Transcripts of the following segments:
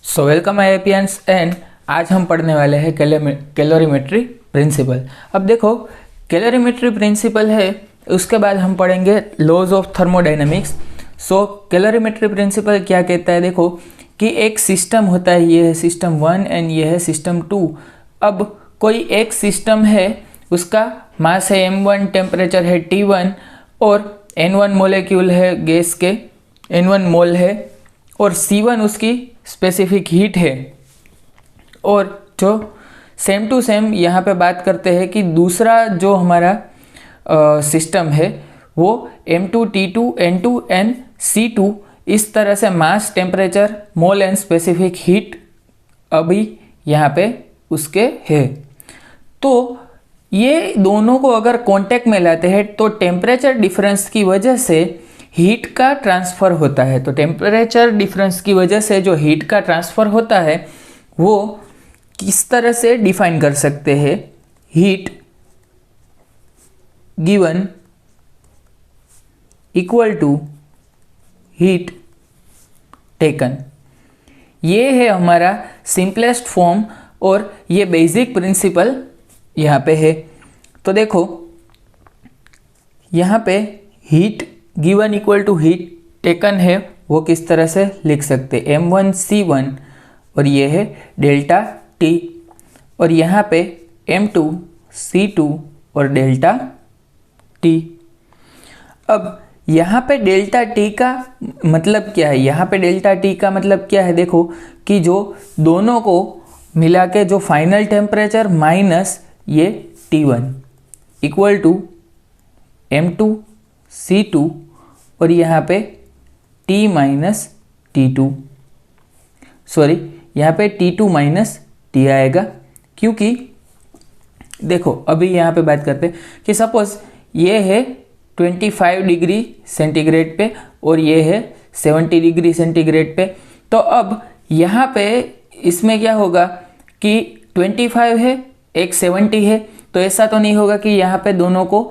So welcome आईआईपियंस and आज हम पढ़ने वाले हैं कैलोरीमेट्री प्रिंसिपल। अब देखो कैलोरीमेट्री प्रिंसिपल है, उसके बाद हम पढ़ेंगे laws of thermodynamics. So calorimetry principle क्या कहता है, देखो कि एक सिस्टम होता है, ये है सिस्टम 1 एंड ये है सिस्टम 2। अब कोई एक सिस्टम है, उसका मास है m1, टेम्परेचर है T1 और n1 मोलेक्यूल है गैस के, n1 मोल है और C1 उसकी स्पेसिफिक हीट है। और जो सेम टू सेम यहाँ पे बात करते हैं कि दूसरा जो हमारा सिस्टम है वो M2, T2, N2 and C2 इस तरह से mass, temperature, mole and specific heat अभी यहाँ पे उसके है। तो ये दोनों को अगर कांटेक्ट में लाते हैं तो टेम्परेचर डिफरेंस की वजह से हीट का ट्रांसफ़र होता है। तो टेम्परेचर डिफरेंस की वजह से जो हीट का ट्रांसफ़र होता है वो किस तरह से डिफाइन कर सकते हैं, heat given equal to heat taken. ये है हमारा सिंपलेस्ट फॉर्म और ये बेसिक प्रिंसिपल यहाँ पे है। तो देखो यहाँ पे heat given equal to heat taken है, वो किस तरह से लिख सकते, M1C1 और ये है डेल्टा T, और यहाँ पे M2C2 और डेल्टा T। अब यहाँ पे डेल्टा T का मतलब क्या है, यहाँ पे डेल्टा T का मतलब क्या है, देखो कि जो दोनों को मिला के जो फाइनल टेम्परेचर माइनस ये T1 इक्वल टू M2C2 और यहाँ पे T माइनस T2, सॉरी यहाँ पे T2 माइनस T आएगा। क्योंकि देखो अभी यहाँ पे बात करते हैं कि सपोज ये है 25 डिग्री सेंटीग्रेड पे और ये है 70 डिग्री सेंटीग्रेड पे। तो अब यहाँ पे इसमें क्या होगा कि 25 है, एक 70 है, तो ऐसा तो नहीं होगा कि यहाँ पे दोनों को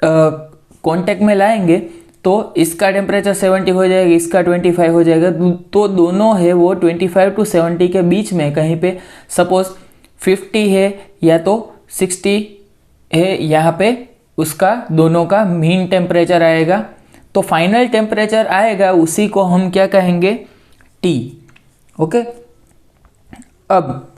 कांटेक्ट में लाएंगे तो इसका टेम्परेचर 70 हो जाएगा, इसका 25 हो जाएगा। तो दोनों है वो 25 टू 70 के बीच में कहीं पे सपोज 50 है या तो 60 है, यहाँ पे उसका दोनों का मीन टेम्परेचर आएगा। तो फाइनल टेम्परेचर आएगा, उसी को हम क्या कहेंगे, T। ओके, अब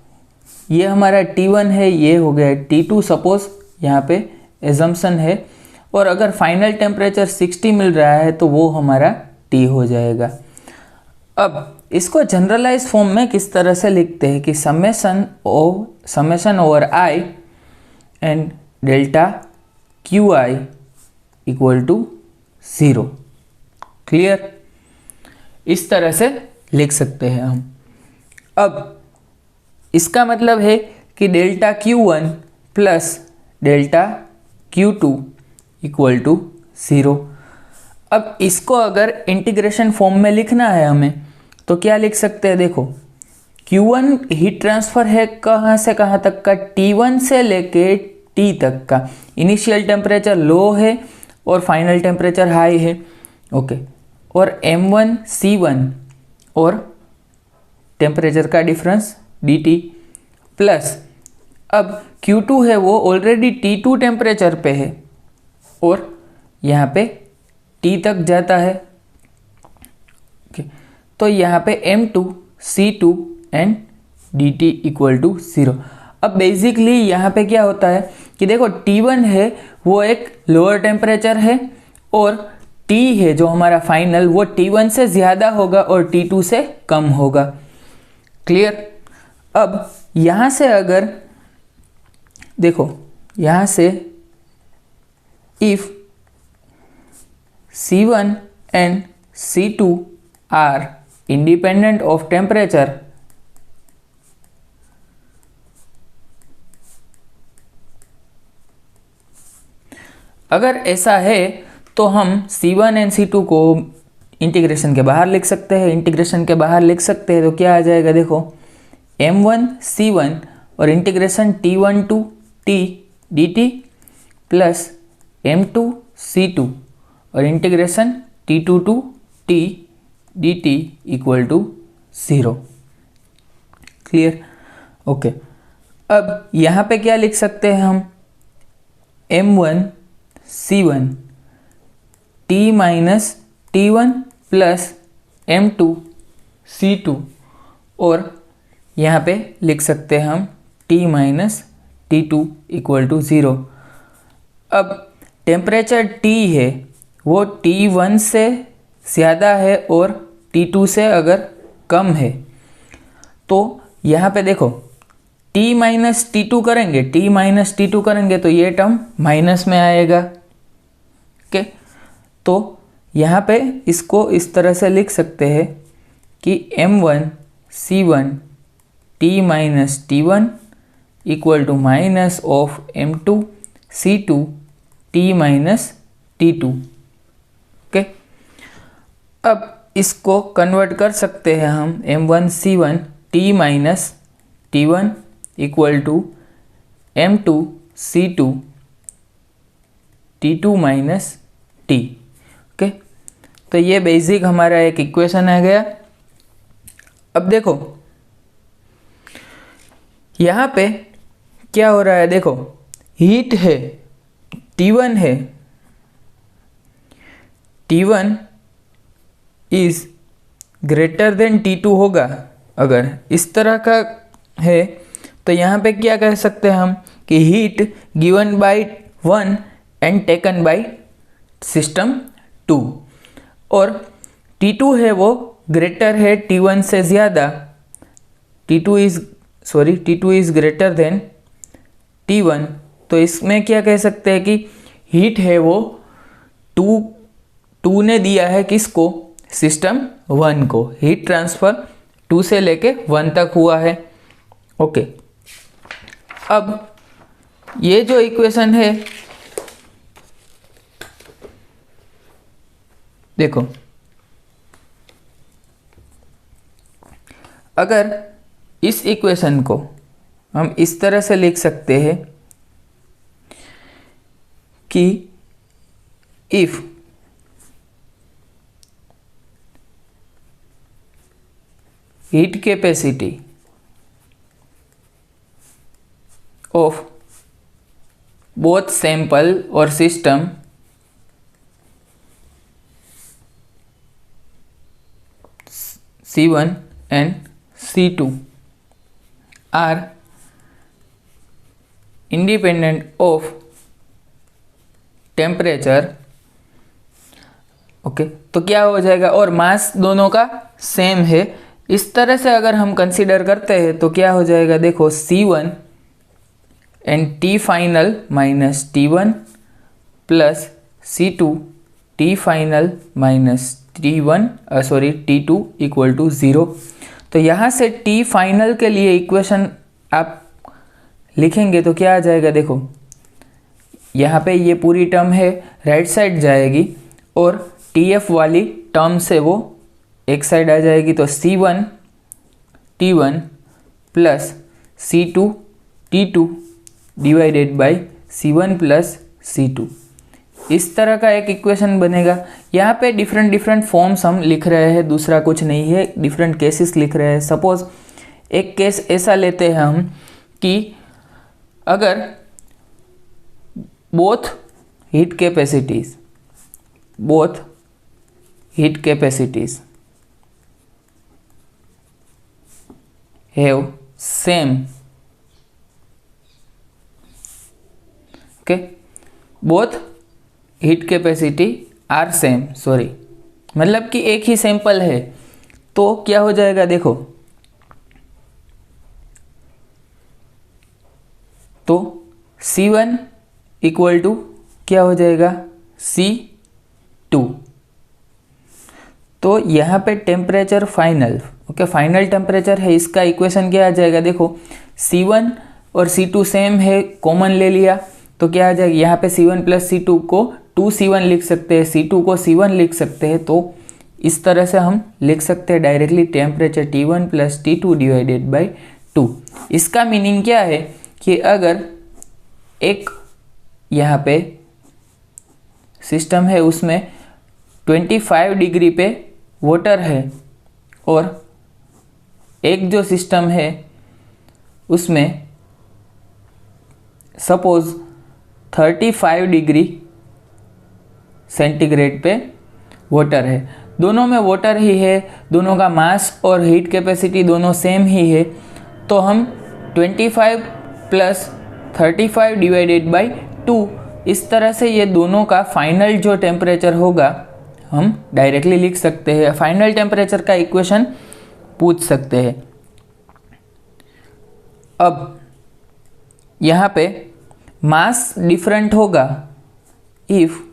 ये हमारा T1 है, ये हो गया T2 सपोज यहाँ पे एजम्पशन है, और अगर फाइनल टेम्परेचर 60 मिल रहा है तो वो हमारा T हो जाएगा। अब इसको जनरलाइज फॉर्म में किस तरह से लिखते हैं कि summation over I and delta QI equal to 0। Clear, इस तरह से लिख सकते हैं हम। अब इसका मतलब है कि delta Q1 plus delta Q2 equal to 0। अब इसको अगर इंटीग्रेशन फॉर्म में लिखना है हमें तो क्या लिख सकते हैं, देखो Q1 हीट ट्रांसफ़र है कहाँ से कहाँ तक का, T1 से लेके T तक का। इनिशियल टेम्परेचर लो है और फाइनल टेम्परेचर हाई है। ओके, और M1C1 और टेम्परेचर का डिफरेंस dt प्लस अब Q2 है वो ऑलरेडी T2 टेम्परेचर पे है और यहाँ पे T तक जाता है। ओके, तो यहाँ पे M2C2 and dt equal to 0। अब बेसिकली यहाँ पे क्या होता है कि देखो T1 है वो एक लोअर टेम्परेचर है और T है जो हमारा फाइनल वो T1 से ज़्यादा होगा और T2 से कम होगा। क्लियर। अब यहाँ से अगर देखो यहाँ से if C1 and C2 are independent of temperature, अगर ऐसा है तो हम C1 एंड C2 को इंटीग्रेशन के बाहर लिख सकते हैं। इंटीग्रेशन के बाहर लिख सकते हैं तो क्या आ जाएगा, देखो M1C1 और integration T1 to T dt plus M2C2 और integration T2 to T dt equal to 0। Clear? Okay, अब यहाँ पे क्या लिख सकते हैं हम? M1C1 T minus T1 plus M2C2, और यहाँ पे लिख सकते हैं हम T minus T2 equal to 0। अब टेम्परेचर T है वो T1 से ज़्यादा है और T2 से अगर कम है, तो यहाँ पे देखो T माइनस T2 करेंगे, T माइनस T2 करेंगे तो ये टर्म माइनस में आएगा। ओके, तो यहाँ पे इसको इस तरह से लिख सकते हैं कि M1C1 T minus T1 equal to minus of M2C2 T minus T2। Okay, अब इसको कन्वर्ट कर सकते हैं हम M1C1 T minus T1 equal to M2C2 T2 minus T। Okay, तो ये बेसिक हमारा एक इक्वेशन आ गया। अब देखो यहाँ पे क्या हो रहा है, देखो हीट है T1 है, T1 is greater than T2 होगा। अगर इस तरह का है तो यहाँ पे क्या कह सकते हैं हम कि heat given by 1 and taken by system 2, और T2 है वो ग्रेटर है T1 से ज़्यादा, T2 is greater than T1। तो इसमें क्या कह सकते हैं कि हीट है वो टू ने दिया है किसको? सिस्टम 1 को। हीट ट्रांसफ़र 2 से लेके 1 तक हुआ है। ओके, अब ये जो इक्वेशन है देखो, अगर इस इक्वेशन को हम इस तरह से लिख सकते हैं कि if heat capacity of both sample और system C1 and C2 are independent of temperature. Okay, तो क्या हो जाएगा, और मास दोनों का सेम है। इस तरह से अगर हम कंसीडर करते हैं तो क्या हो जाएगा, देखो C1 and T final minus T1 plus C2 T final minus T2 equal to 0। तो यहाँ से T फाइनल के लिए इक्वेशन आप लिखेंगे तो क्या आ जाएगा, देखो यहाँ पे ये पूरी टर्म है राइट साइड जाएगी और TF वाली टर्म से वो एक साइड आ जाएगी। तो C1 T1 plus C2 T2 divided by C1 plus C2, इस तरह का एक इक्वेशन बनेगा। यहाँ पे डिफरेंट फॉर्म्स हम लिख रहे हैं, दूसरा कुछ नहीं है, डिफरेंट केसेस लिख रहे हैं। सपोज एक केस ऐसा लेते हैं हम कि अगर both heat capacities have same, okay, both heat capacity are same, मतलब कि एक ही सैंपल है, तो क्या हो जाएगा, देखो तो C1 इक्वल टू क्या हो जाएगा, C2। तो यहाँ पे temperature final, okay, final temperature है, इसका इक्वेशन क्या आ जाएगा, देखो C1 और C2 सेम है, कॉमन ले लिया तो क्या आ जाएगा, यहाँ पे C1 प्लस C2 को 2C1 लिख सकते हैं, C2 को C1 लिख सकते हैं। तो इस तरह से हम लिख सकते हैं directly temperature T1 plus T2 divided by 2। इसका मीनिंग क्या है कि अगर एक यहाँ पे सिस्टम है उसमें 25 डिग्री पे वाटर है और एक जो सिस्टम है उसमें सपोज 35 डिग्री सेंटीग्रेड पे वाटर है, दोनों में वाटर ही है, दोनों का मास और हीट कैपेसिटी दोनों सेम ही है, तो हम 25 प्लस 35 डिवाइडेड बाई 2 इस तरह से ये दोनों का फाइनल जो टेम्परेचर होगा हम डायरेक्टली लिख सकते हैं। फाइनल टेम्परेचर का इक्वेशन पूछ सकते हैं। अब यहाँ पे मास डिफरेंट होगा इफ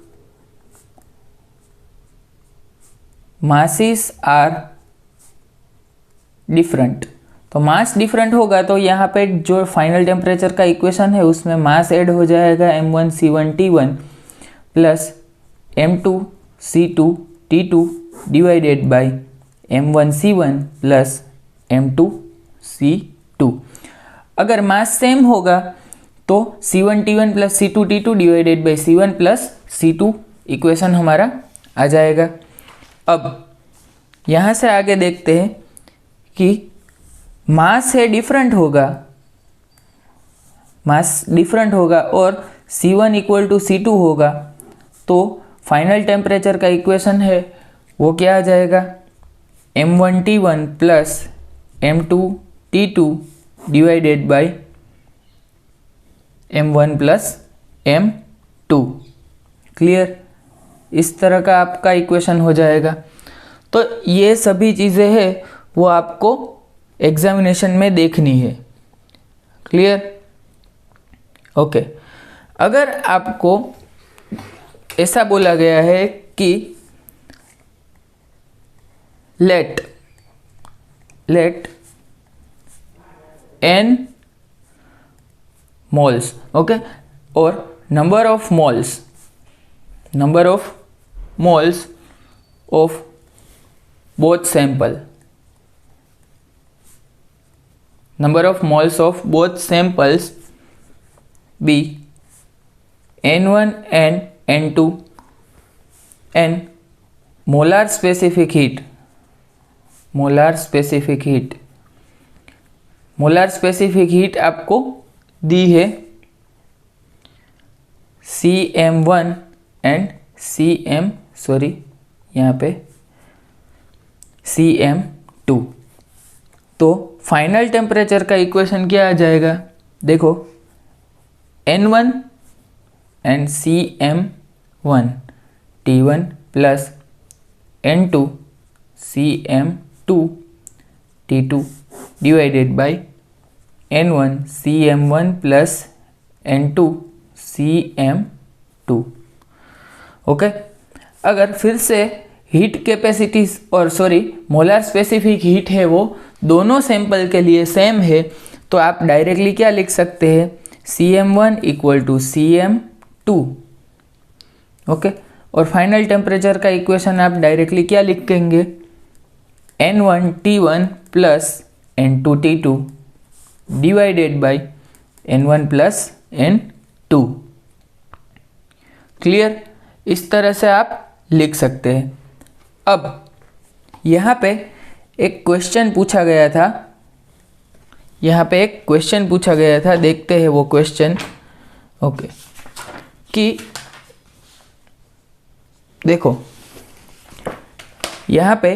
masses आर डिफरेंट, तो मास डिफरेंट होगा तो यहाँ पे जो फाइनल टेम्परेचर का इक्वेशन है उसमें मास ऐड हो जाएगा m1c1t1 plus m2c2t2 divided by m1c1 plus m2c2। अगर मास सेम होगा तो c1t1 plus c2t2 divided by c1 plus c2 equation हमारा आ जाएगा। अब यहाँ से आगे देखते हैं कि मास है डिफरेंट होगा, मास डिफरेंट होगा और C1 इक्वल टू C2 होगा, तो फाइनल टेम्परेचर का इक्वेशन है वो क्या आ जाएगा, m1t1 plus m2t2 divided by m1 plus m2। Clear, इस तरह का आपका इक्वेशन हो जाएगा। तो ये सभी चीज़ें हैं वो आपको एग्जामिनेशन में देखनी है। Clear, okay. अगर आपको ऐसा बोला गया है कि लेट n मोल्स, ओके, और number of moles of both sample, number of moles of both samples be n1 and n2 and molar specific heat आपको दी है CM1 एंड CM2। तो फाइनल टेम्परेचर का इक्वेशन क्या आ जाएगा, देखो N1 and CM1 T1 plus N2 CM2 T2 divided by N1 CM1 plus N2 CM2। Okay, अगर फिर से हीट कैपेसिटी और मोलर स्पेसिफिक हीट है वो दोनों सैंपल के लिए सेम है, तो आप डायरेक्टली क्या लिख सकते हैं, CM1 equal to CM2। Okay, और फाइनल टेम्परेचर का इक्वेशन आप डायरेक्टली क्या लिखेंगे, N1T1 plus N2T2 divided by N1 plus N2। Clear, इस तरह से आप लिख सकते हैं। अब यहाँ पे एक क्वेश्चन पूछा गया था, देखते हैं वो क्वेश्चन। ओके, कि देखो यहाँ पे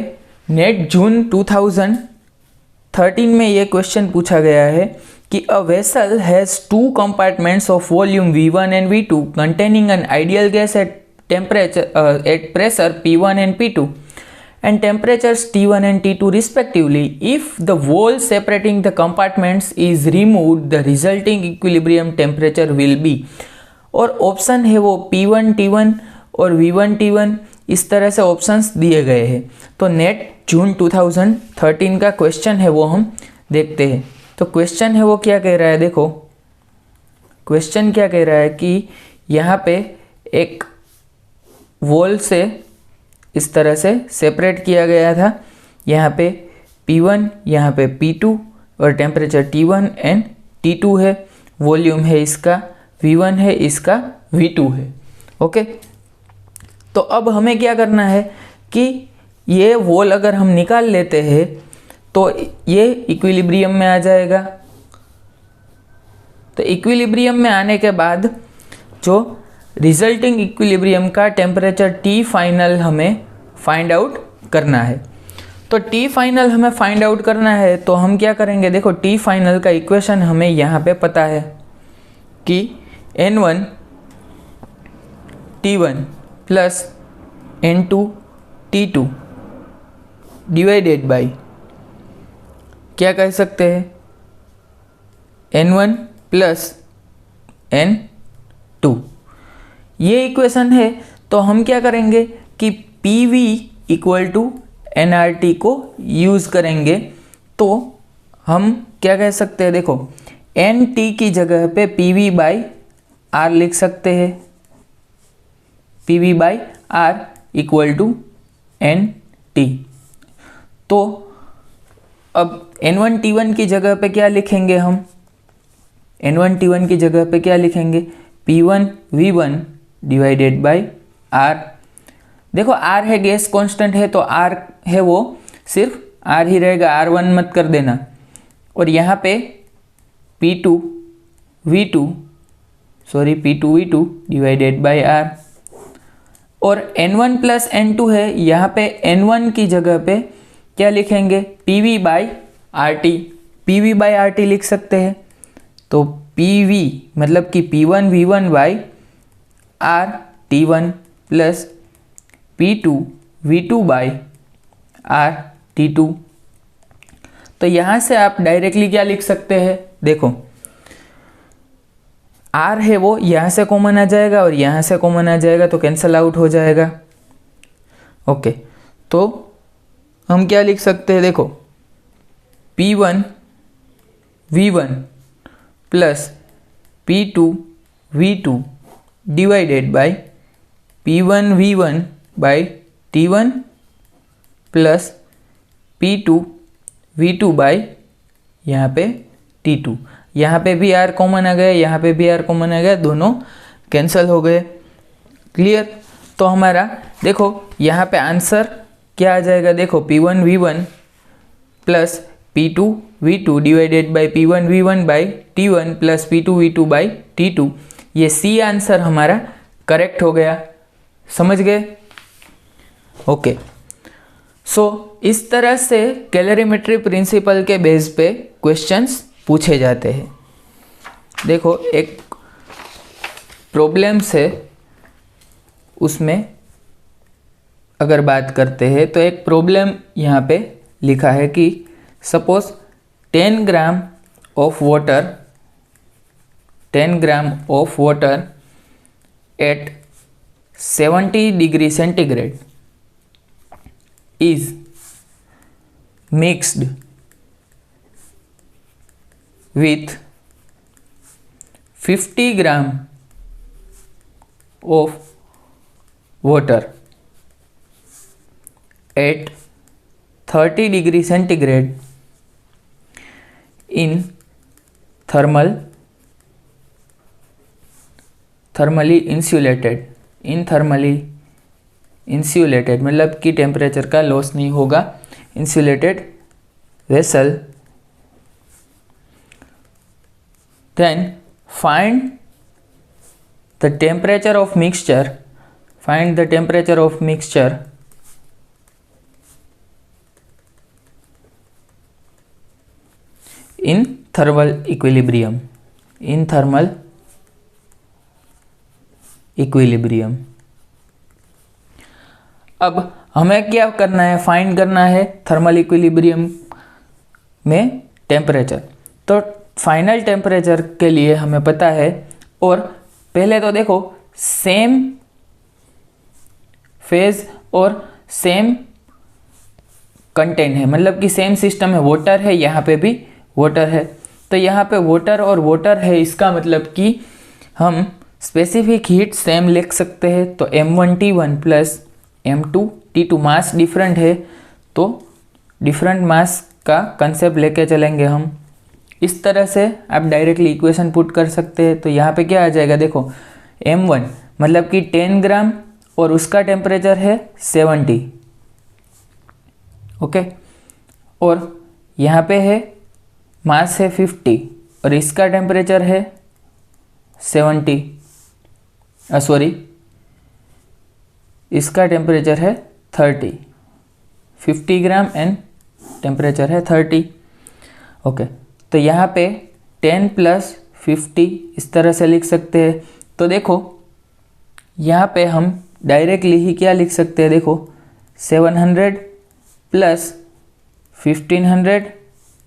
नेट जून 2013 में ये क्वेश्चन पूछा गया है कि a vessel has two compartments of volume V1 and V2 containing an ideal gas at pressure P1 and P2 and temperatures T1 and T2 respectively. If the wall separating the compartments is removed, the resulting equilibrium temperature will be, और option है वो P1 T1 और V1 T1, इस तरह से options दिए गए हैं। तो नेट जून 2013 का क्वेश्चन है वो हम देखते हैं। तो क्वेश्चन है वो क्या कह रहा है, देखो क्वेश्चन क्या कह रहा है कि यहाँ पे एक वॉल से इस तरह से सेपरेट किया गया था, यहाँ पे P1 यहाँ पे P2 और टेम्परेचर T1 एंड T2 है, वॉल्यूम है इसका V1 है, इसका V2 है। ओके, तो अब हमें क्या करना है कि ये वॉल अगर हम निकाल लेते हैं तो ये इक्विलिब्रियम में आ जाएगा। तो इक्विलिब्रियम में आने के बाद जो रिजल्टिंग इक्विलिब्रियम का टेम्परेचर टी फाइनल हमें फाइंड आउट करना है। तो टी फाइनल हमें फाइंड आउट करना है तो हम क्या करेंगे, देखो टी फाइनल का इक्वेशन हमें यहाँ पे पता है कि N1 T1 plus N2 T2 divided by क्या कह सकते हैं, N1 प्लस N2। ये इक्वेशन है। तो हम क्या करेंगे कि PV इक्वल टू nRT को यूज़ करेंगे। तो हम क्या कह सकते हैं, देखो NT की जगह पे PV बाई R लिख सकते हैं। PV by R equal to NT। तो अब N1 T1 की जगह पे क्या लिखेंगे हम, N1 T1 की जगह पे क्या लिखेंगे, P1 V1 divided by R। देखो R है, गैस कांस्टेंट है तो R है वो सिर्फ R ही रहेगा, R1 मत कर देना। और यहाँ पे P2 V2 divided by R। और N1 प्लस N2 है, यहाँ पे N1 की जगह पे क्या लिखेंगे, PV बाई RT लिख सकते हैं। तो PV मतलब कि P1 V1 by R T1 plus P2 V2 by R T2। तो यहाँ से आप डायरेक्टली क्या लिख सकते हैं, देखो R है वो यहाँ से कॉमन आ जाएगा और यहाँ से कॉमन आ जाएगा तो कैंसल आउट हो जाएगा। ओके, तो हम क्या लिख सकते हैं, देखो P1 V1 plus P2 V2 divided by P1 V1 by T1 plus P2 V2 by यहाँ पे T2। यहाँ पे भी R कॉमन आ गया, यहाँ पे भी R कॉमन आ गया, दोनों कैंसिल हो गए। क्लियर। तो हमारा देखो यहाँ पे आंसर क्या आ जाएगा, देखो P1 V1 plus P2 V2 divided by P1 V1 by T1 plus P2 V2 by T2। ये C आंसर हमारा करेक्ट हो गया। समझ गए? ओके। सो इस तरह से कैलोरीमेट्री प्रिंसिपल के बेस पे क्वेश्चंस पूछे जाते हैं। देखो एक प्रॉब्लम से उसमें अगर बात करते हैं तो एक प्रॉब्लम यहाँ पे लिखा है कि suppose 10 gram of water eight 70 degree centigrade is mixed with 50 gram of water at 30 degree centigrade in thermally insulated मतलब कि टेम्परेचर का लॉस नहीं होगा, insulated vessel. Then find the temperature of mixture in thermal equilibrium. अब हमें क्या करना है, फाइंड करना है थर्मल इक्विलिब्रियम में टेम्परेचर। तो फाइनल टेम्परेचर के लिए हमें पता है, और पहले तो देखो सेम फेज और सेम कंटेंट है, मतलब कि सेम सिस्टम है, वाटर है, यहाँ पे भी वाटर है। तो यहाँ पे वाटर और वाटर है, इसका मतलब कि हम स्पेसिफिक हीट सेम लिख सकते हैं। तो M1T1 प्लस M2T2, मास डिफरेंट है तो डिफरेंट मास का कंसेप्ट लेके चलेंगे हम। इस तरह से आप डायरेक्टली इक्वेशन पुट कर सकते हैं। तो यहाँ पे क्या आ जाएगा, देखो M1 मतलब कि 10 ग्राम और उसका टेम्परेचर है 70, ओके। और यहाँ पे है मास है 50 और इसका टेम्परेचर है इसका टेम्परेचर है 30, 50 ग्राम एंड टेम्परेचर है 30। ओके, तो यहाँ पे 10 + 50 इस तरह से लिख सकते हैं। तो देखो यहाँ पे हम डायरेक्टली ही क्या लिख सकते हैं, देखो 700 + 1500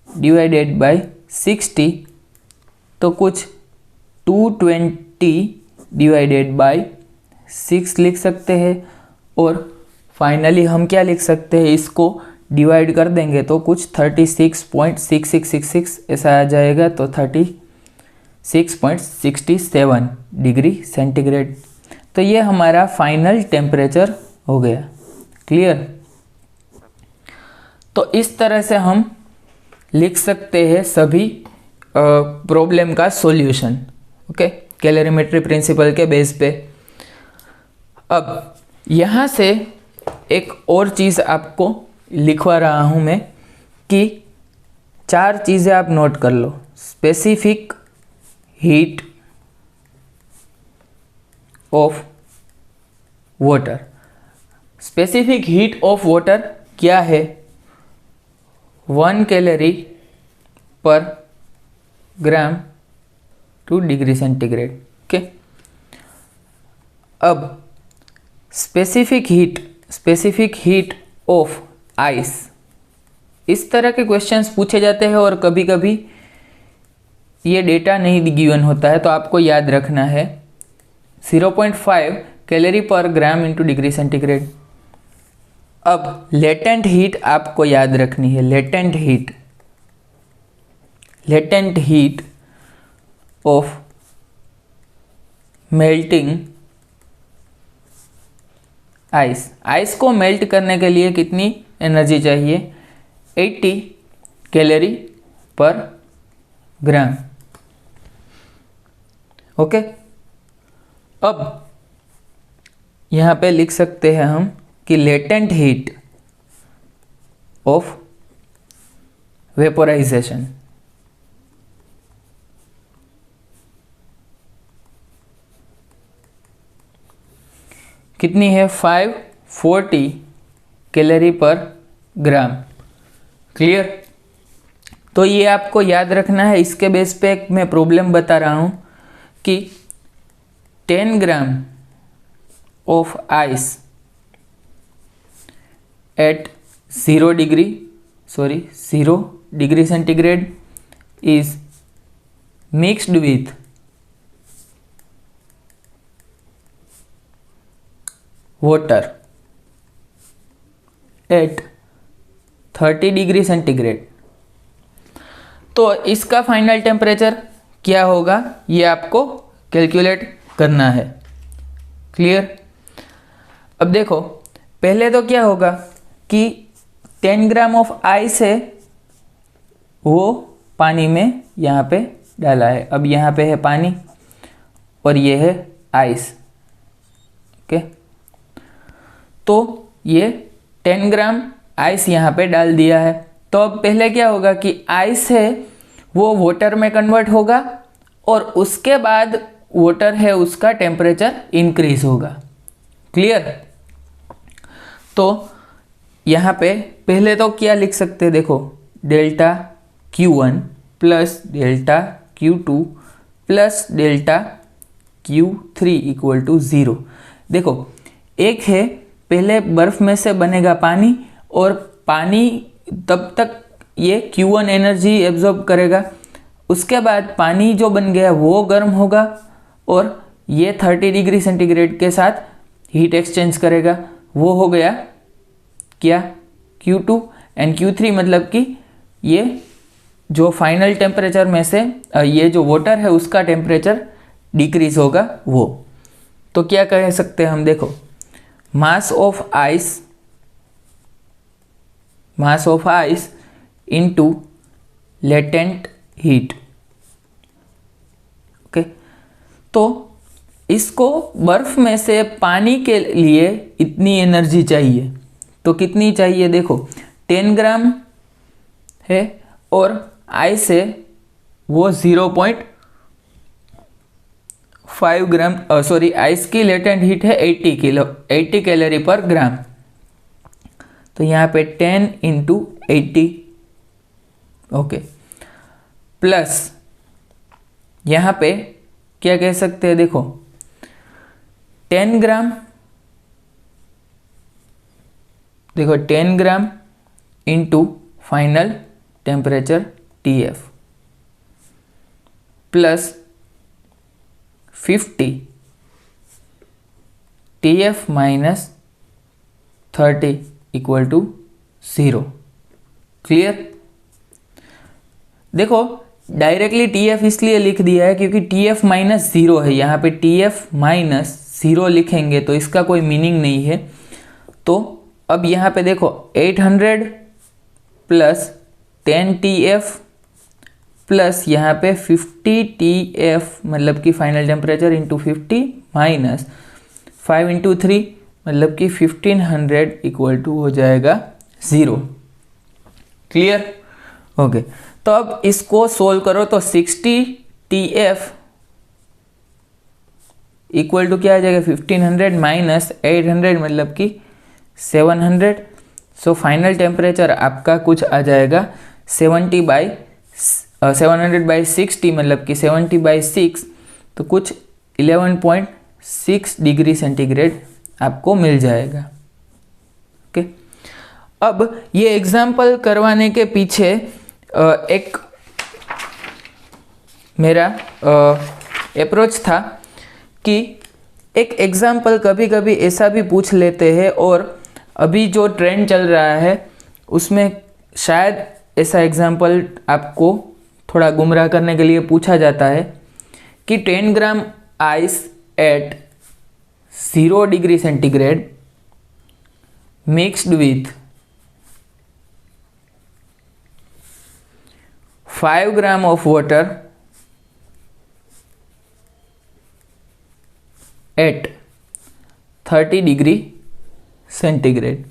डिवाइडेड बाय 60, तो कुछ 220 डिवाइडेड बाय 6 लिख सकते हैं। और फाइनली हम क्या लिख सकते हैं, इसको डिवाइड कर देंगे तो कुछ 36.6666 ऐसा आ जाएगा, तो 36.67 डिग्री सेंटीग्रेड। तो ये हमारा फाइनल टेम्परेचर हो गया। क्लियर? तो इस तरह से हम लिख सकते हैं सभी प्रॉब्लम का सॉल्यूशन। ओके, कैलोरीमेट्री प्रिंसिपल के बेस पे। अब यहाँ से एक और चीज़ आपको लिखवा रहा हूँ मैं कि 4 चीज़ें आप नोट कर लो। Specific heat of water. Specific heat of water क्या है? 1 calorie per gram to degree centigrade. Okay, अब स्पेसिफिक हीट ऑफ आइस, इस तरह के क्वेश्चंस पूछे जाते हैं और कभी कभी ये डेटा नहीं गिवन होता है, तो आपको याद रखना है 0.5 calorie per gram into degree centigrade. अब लेटेंट हीट आपको याद रखनी है। Latent heat of melting ice को मेल्ट करने के लिए कितनी एनर्जी चाहिए? 80 कैलोरी पर ग्राम। ओके, अब यहाँ पे लिख सकते हैं हम कि लेटेंट हीट ऑफ वेपोराइजेशन कितनी है? 540 कैलोरी पर ग्राम। क्लियर? तो ये आपको याद रखना है। इसके बेस पे मैं प्रॉब्लम बता रहा हूँ कि 10 gram of ice at 0 degree centigrade is mixed with water at 30 degree centigrade. तो इसका फाइनल टेम्परेचर क्या होगा ये आपको कैलकुलेट करना है। क्लियर? अब देखो पहले तो क्या होगा कि 10 ग्राम ऑफ आइस है वो पानी में यहाँ पे डाला है। अब यहाँ पे है पानी और ये है आइस। ओके, तो ये 10 ग्राम आइस यहाँ पे डाल दिया है। तो अब पहले क्या होगा कि आइस है वो वाटर में कन्वर्ट होगा और उसके बाद वाटर है उसका टेम्परेचर इंक्रीज होगा। क्लियर? तो यहाँ पे पहले तो क्या लिख सकते हैं, देखो delta Q1 plus delta Q2 plus delta Q3 equal to 0। देखो एक है पहले बर्फ में से बनेगा पानी और पानी तब तक ये Q1 एनर्जी एब्जॉर्ब करेगा। उसके बाद पानी जो बन गया वो गर्म होगा और ये 30 डिग्री सेंटीग्रेड के साथ हीट एक्सचेंज करेगा। वो हो गया क्या? Q2 एंड Q3, मतलब कि ये जो फाइनल टेम्परेचर में से ये जो वाटर है उसका टेम्परेचर डिक्रीज होगा वो। तो क्या कह सकते हैं हम, देखो mass of ice into latent heat. Okay, तो इसको बर्फ में से पानी के लिए इतनी एनर्जी चाहिए, तो कितनी चाहिए? देखो 10 ग्राम है और आइस है वो 5 ग्राम आइस की लेटेंट हीट है 80 कैलोरी पर ग्राम। तो यहाँ पे 10 इंटू 80, ओके, प्लस यहाँ पे क्या कह सकते हैं, देखो 10 ग्राम, देखो 10 gram into final temperature TF plus 50 TF minus 30 equal to 0। Clear? देखो डायरेक्टली TF इसलिए लिख दिया है क्योंकि TF माइनस 0 है, यहाँ पे TF माइनस 0 लिखेंगे तो इसका कोई मीनिंग नहीं है। तो अब यहाँ पे देखो 800 प्लस 10 TF प्लस यहाँ पे 50 TF मतलब कि final temperature into 50 minus 5 into 3 मतलब कि 1500 इक्वल टू हो जाएगा 0। क्लियर? ओके, तो अब इसको सोल्व करो तो 60 TF इक्वल टू क्या आ जाएगा 1500 माइनस 800 मतलब कि 700। सो फाइनल टेम्परेचर आपका कुछ आ जाएगा 700 बाई 60 मतलब कि 70 बाई 6, तो कुछ 11.6 डिग्री सेंटीग्रेड आपको मिल जाएगा। ओके, अब ये एग्जाम्पल करवाने के पीछे एक मेरा अप्रोच था कि एक एग्जाम्पल कभी कभी ऐसा भी पूछ लेते हैं, और अभी जो ट्रेंड चल रहा है उसमें शायद ऐसा एग्जाम्पल आपको थोड़ा गुमराह करने के लिए पूछा जाता है कि 10 gram ice at 0 degree centigrade mixed with 5 gram of water eight 30 degree centigrade.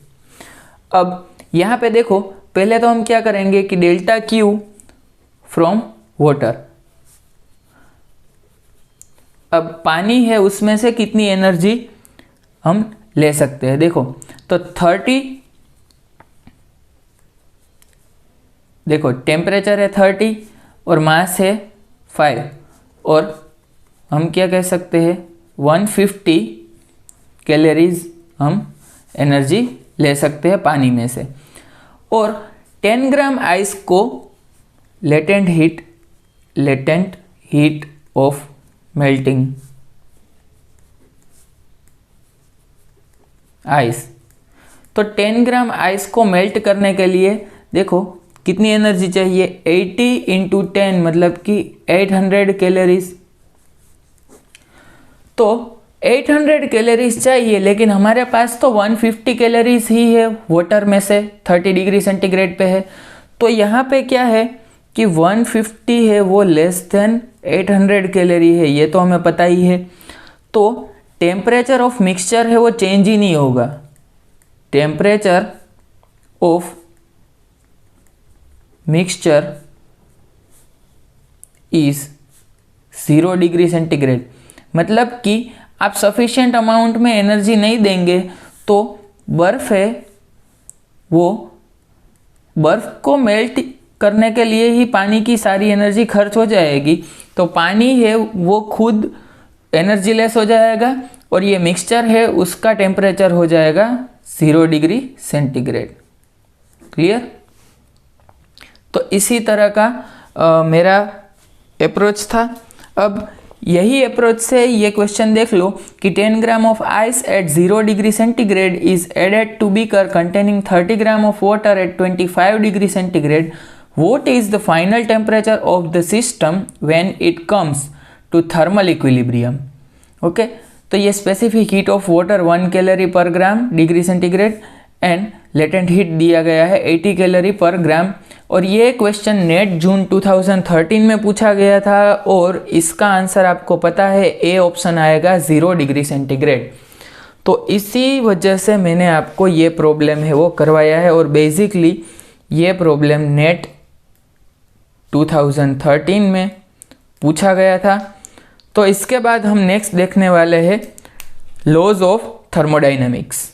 अब यहाँ पे देखो पहले तो हम क्या करेंगे कि डेल्टा Q फ्रॉम वाटर, अब पानी है उसमें से कितनी एनर्जी हम ले सकते हैं, देखो तो 30, देखो टेम्परेचर है 30 और मास है 5, और हम क्या कह सकते हैं 150 कैलोरीज हम एनर्जी ले सकते हैं पानी में से। और 10 ग्राम आइस को latent heat of melting ice, तो 10 ग्राम आइस को मेल्ट करने के लिए देखो कितनी एनर्जी चाहिए, 80 इंटू 10 मतलब कि 800 कैलोरीज। तो 800 कैलोरीज चाहिए, लेकिन हमारे पास तो 150 कैलोरीज ही है वाटर में से, 30 डिग्री सेंटीग्रेड पे है। तो यहाँ पे क्या है कि 150 है वो लेस देन 800 कैलोरी है, ये तो हमें पता ही है। तो टेम्परेचर ऑफ मिक्सचर है वो चेंज ही नहीं होगा, temperature of mixture is 0 degree centigrade. मतलब कि आप सफिशिएंट अमाउंट में एनर्जी नहीं देंगे तो बर्फ़ है वो बर्फ़ को मेल्ट करने के लिए ही पानी की सारी एनर्जी खर्च हो जाएगी, तो पानी है वो खुद एनर्जी लेस हो जाएगा, और ये मिक्सचर है उसका टेम्परेचर हो जाएगा 0 डिग्री सेंटीग्रेड। क्लियर? तो इसी तरह का मेरा अप्रोच था। अब यही अप्रोच से ये क्वेश्चन देख लो कि 10 gram of ice at 0 degree centigrade is added to beaker containing 30 gram of water at 25 degree centigrade. What is the final temperature of the system when it comes to thermal equilibrium? Okay, तो ये specific heat of water 1 calorie per gram degree centigrade and latent heat दिया गया है 80 calorie per ग्राम। और ये question net जून 2013 में पूछा गया था, और इसका आंसर आपको पता है ए ऑप्शन आएगा 0 डिग्री सेंटीग्रेड। तो इसी वजह से मैंने आपको ये प्रॉब्लम है वो करवाया है, और बेसिकली ये प्रॉब्लम नेट 2013 में पूछा गया था। तो इसके बाद हम नेक्स्ट देखने वाले हैं लॉज ऑफ थर्मोडाइनमिक्स।